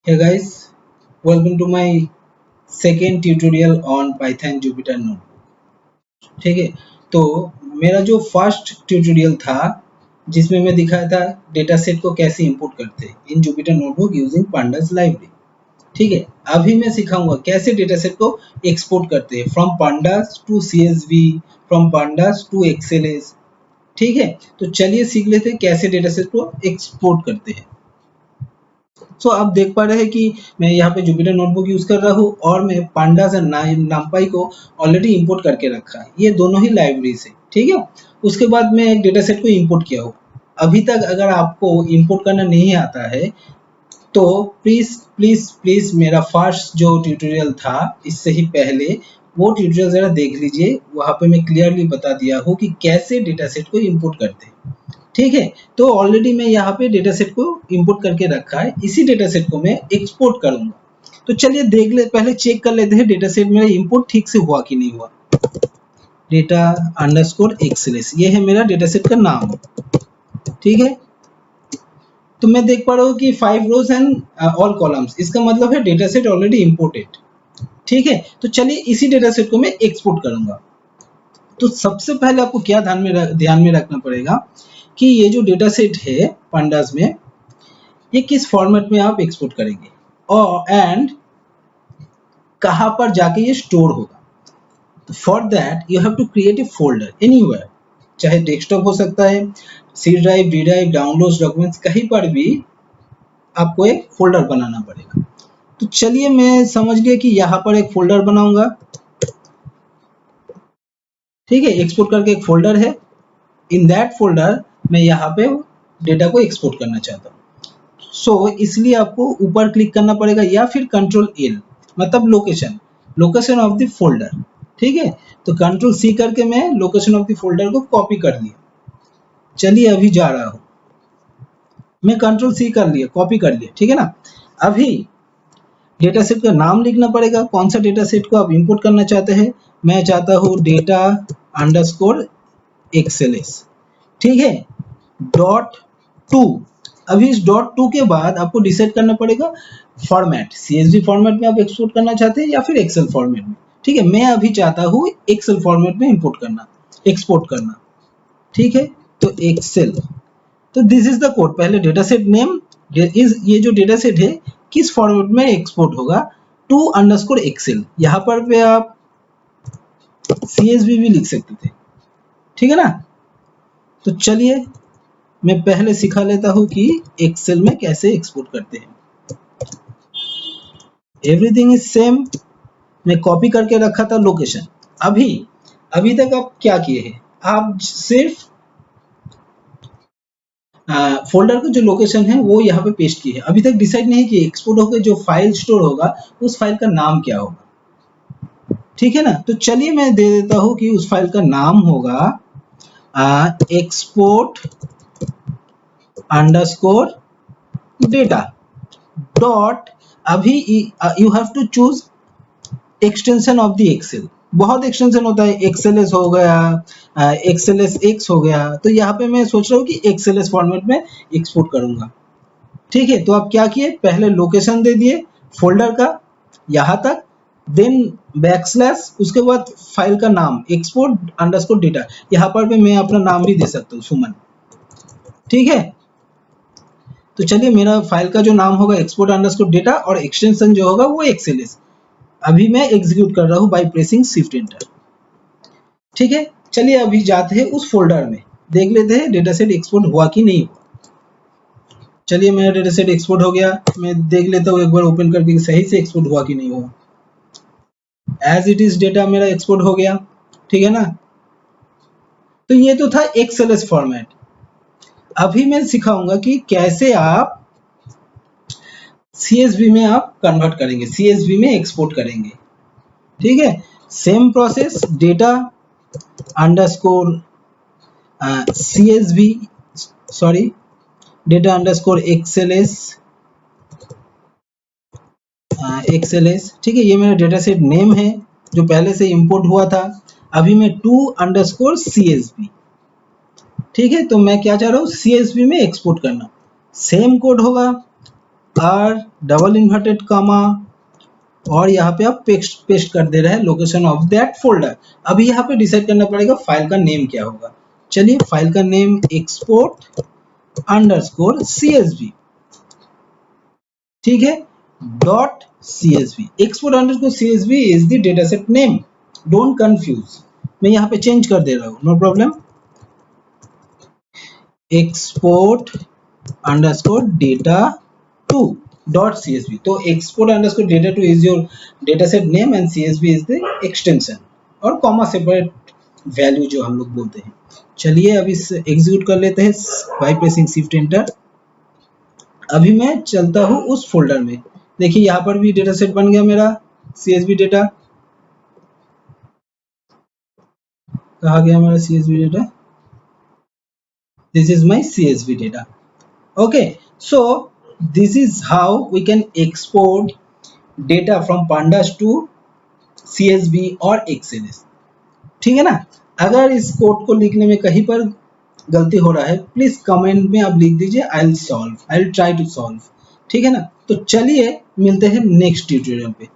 Hey guys, welcome to my second tutorial on Python Jupyter Notebook। ठीक है, तो मेरा जो फर्स्ट ट्यूटोरियल था जिसमें मैं दिखाया था डेटा सेट को कैसे इंपोर्ट करते हैं in Jupyter notebook using pandas library. ठीक है, अभी मैं सिखाऊंगा कैसे डेटा सेट को एक्सपोर्ट करते हैं from pandas to CSV, from pandas to XLS. ठीक है, तो चलिए सीख लेते हैं कैसे डेटा सेट को एक्सपोर्ट करते हैं। सो आप देख पा रहे हैं कि मैं यहाँ पे जुपिटर नोटबुक यूज कर रहा हूँ और मैं पांडास और नामपाई को ऑलरेडी इंपोर्ट करके रखा है, ये दोनों ही लाइब्रेरी से। ठीक है, उसके बाद मैं एक डेटा सेट को इंपोर्ट किया हूँ। अभी तक अगर आपको इंपोर्ट करना नहीं आता है तो प्लीज प्लीज प्लीज मेरा फर्स्ट जो ट्यूटोरियल था इससे ही पहले वो ट्यूटोरियल जरा देख लीजिए, वहां पे मैं क्लियरली बता दिया हूँ कि कैसे डेटा सेट को इंपोर्ट करते हैं। ठीक है, तो ऑलरेडी मैं यहाँ पे डेटा सेट को इंपोर्ट करके रखा है, इसी डेटा सेट को मैं एक्सपोर्ट करूंगा। तो चलिए देख ले, पहले चेक कर लेते हैं डेटा सेट मेरा इंपोर्ट ठीक से हुआ कि नहीं हुआ। डेटा अंडरस्कोर एक्सएलएस, ये है मेरा डेटा सेट का नाम। ठीक है, तो मैं देख पा रहा हूँ कि 5 रोज एंड ऑल कॉलम्स, इसका मतलब है डेटा सेट ऑलरेडी इंपोर्टेड। ठीक है, तो चलिए इसी डेटा सेट को मैं एक्सपोर्ट करूंगा। तो सबसे पहले आपको क्या ध्यान में रखना पड़ेगा कि ये जो डेटा सेट है पांडास में, ये किस फॉर्मेट में आप एक्सपोर्ट करेंगे और एंड कहां पर जाके ये स्टोर होगा। तो for that you have to create a folder anywhere, चाहे डेस्कटॉप हो सकता है, C drive, D drive, downloads, documents, कहीं पर भी आपको एक फोल्डर बनाना पड़ेगा। तो चलिए मैं समझ गया कि यहाँ पर एक फोल्डर बनाऊंगा। ठीक है, एक्सपोर्ट करके एक फोल्डर है, इन दैट फोल्डर मैं यहाँ पे डेटा को एक्सपोर्ट करना चाहता हूँ। सो इसलिए आपको ऊपर क्लिक करना पड़ेगा या फिर कंट्रोल एल, मतलब लोकेशन ऑफ द फोल्डर। ठीक है, तो कंट्रोल सी करके मैं लोकेशन ऑफ द फोल्डर को कॉपी कर लिया। चलिए अभी जा रहा हूं, मैं कंट्रोल सी कर लिया, कॉपी कर लिया। ठीक है ना, अभी डेटा सेट का नाम लिखना पड़ेगा, कौन सा डेटा सेट को आप इंपोर्ट करना चाहते हैं। मैं चाहता हूं डेटा अंडरस्कोर एक्सएलएस। ठीक है, डॉट टू। अभी इस डॉट टू के बाद आपको डिसाइड करना पड़ेगा फॉर्मेट, CSV फॉर्मेट में आप एक्सपोर्ट करना चाहते हैं या फिर एक्सेल फॉर्मेट में। ठीक है, मैं अभी चाहता हूँ एक्सेल फॉर्मेट में एक्सपोर्ट करना। ठीक है, तो एक्सेल, तो दिस इज द कोड। पहले डेटा सेट नेम, ये जो डेटा सेट है किस फॉर्मेट में एक्सपोर्ट होगा, टू अंडरस्कोर एक्सेल। यहाँ पर पे आप CSV भी लिख सकते थे। ठीक है ना, तो चलिए मैं पहले सिखा लेता हूं कि एक्सेल में कैसे एक्सपोर्ट करते हैं। एवरीथिंग इज सेम, मैं कॉपी करके रखा था लोकेशन। अभी तक आप क्या किए हैं, आप सिर्फ फोल्डर का जो लोकेशन है वो यहाँ पे पेस्ट किए है। अभी तक डिसाइड नहीं किए एक्सपोर्ट होकर जो फाइल स्टोर होगा उस फाइल का नाम क्या होगा। ठीक है ना, तो चलिए मैं दे देता हूं कि उस फाइल का नाम होगा एक्सपोर्ट अंडरस्कोर डेटा डॉट। अभी you have to choose extension of the Excel. बहुत एक्सटेंशन होता है, एक्सएलएस हो गया, एक्सएलएस एक्स हो गया, तो यहाँ पे मैं सोच रहा हूँ कि एक्सएलएस फॉर्मेट में एक्सपोर्ट करूंगा। ठीक है, तो आप क्या किए, पहले लोकेशन दे दिए फोल्डर का यहाँ तक, देन बैकस्लैश, उसके बाद फाइल का नाम एक्सपोर्ट अंडरस्कोर डेटा। यहाँ पर भी मैं अपना नाम भी दे सकता हूँ, सुमन। ठीक है, तो चलिए मेरा फाइल का जो नाम होगा एक्सपोर्ट अंडरस्कोर डेटा और एक्सटेंशन जो होगा वो एक्सएलएस। अभी मैं एग्जीक्यूट कर रहा हूं बाय प्रेसिंग शिफ्ट एंटर। ठीक है, चलिए अभी जाते हैं उस फोल्डर में, देख लेते हैं डेटा सेट एक्सपोर्ट हुआ कि नहीं हुआ। चलिए मेरा डेटा सेट एक्सपोर्ट हो गया, मैं देख लेता हूँ एक बार ओपन करके सही से एक्सपोर्ट हुआ कि नहीं हुआ। एज इट इज डेटा मेरा एक्सपोर्ट हो गया। ठीक है ना, तो ये तो था एक्सएलएस फॉर्मेट। अभी मैं सिखाऊंगा कि कैसे आप CSV में आप कन्वर्ट करेंगे, CSV में एक्सपोर्ट करेंगे। ठीक है, same process, data underscore CSV, sorry data underscore XLS. ठीक है, ये मेरा डेटा सेट नेम है जो पहले से इंपोर्ट हुआ था। अभी मैं टू अंडरस्कोर CSV। ठीक है, तो मैं क्या चाह रहा हूँ, CSV में एक्सपोर्ट करना। सेम कोड होगा, आर डबल इन्वर्टेड कॉमा और यहाँ पे आप पेस्ट कर दे रहे हैं लोकेशन ऑफ दैट फोल्डर। अभी यहाँ पे डिसाइड करना पड़ेगा फाइल का नेम क्या होगा। चलिए फाइल का नेम एक्सपोर्ट अंडरस्कोर CSV, ठीक है, dot CSV। Export underscore CSV is the dataset name, don't confuse. मैं यहाँ पे चेंज कर दे रहा हूँ, no problem. Export underscore data two dot CSV। तो export underscore data two is your dataset name and CSV is the extension और comma separate value जो हम लोग बोलते हैं। चलिए अब इस एग्जीक्यूट कर लेते हैं बाय प्रेसिंग शिफ्ट एंटर। अभी मैं चलता हूँ उस फोल्डर में। देखिए यहाँ पर भी डेटा सेट बन गया मेरा CSV डेटा। कहा गया मेरा CSV data? This is my CSV data. Okay, so this is how we can export data from pandas to CSV और XLS। ठीक है ना। अगर इस कोड को लिखने में कहीं पर गलती हो रहा है प्लीज कमेंट में आप लिख दीजिए, I will try to solve. ठीक है ना। तो चलिए मिलते हैं नेक्स्ट ट्यूटोरियल पे।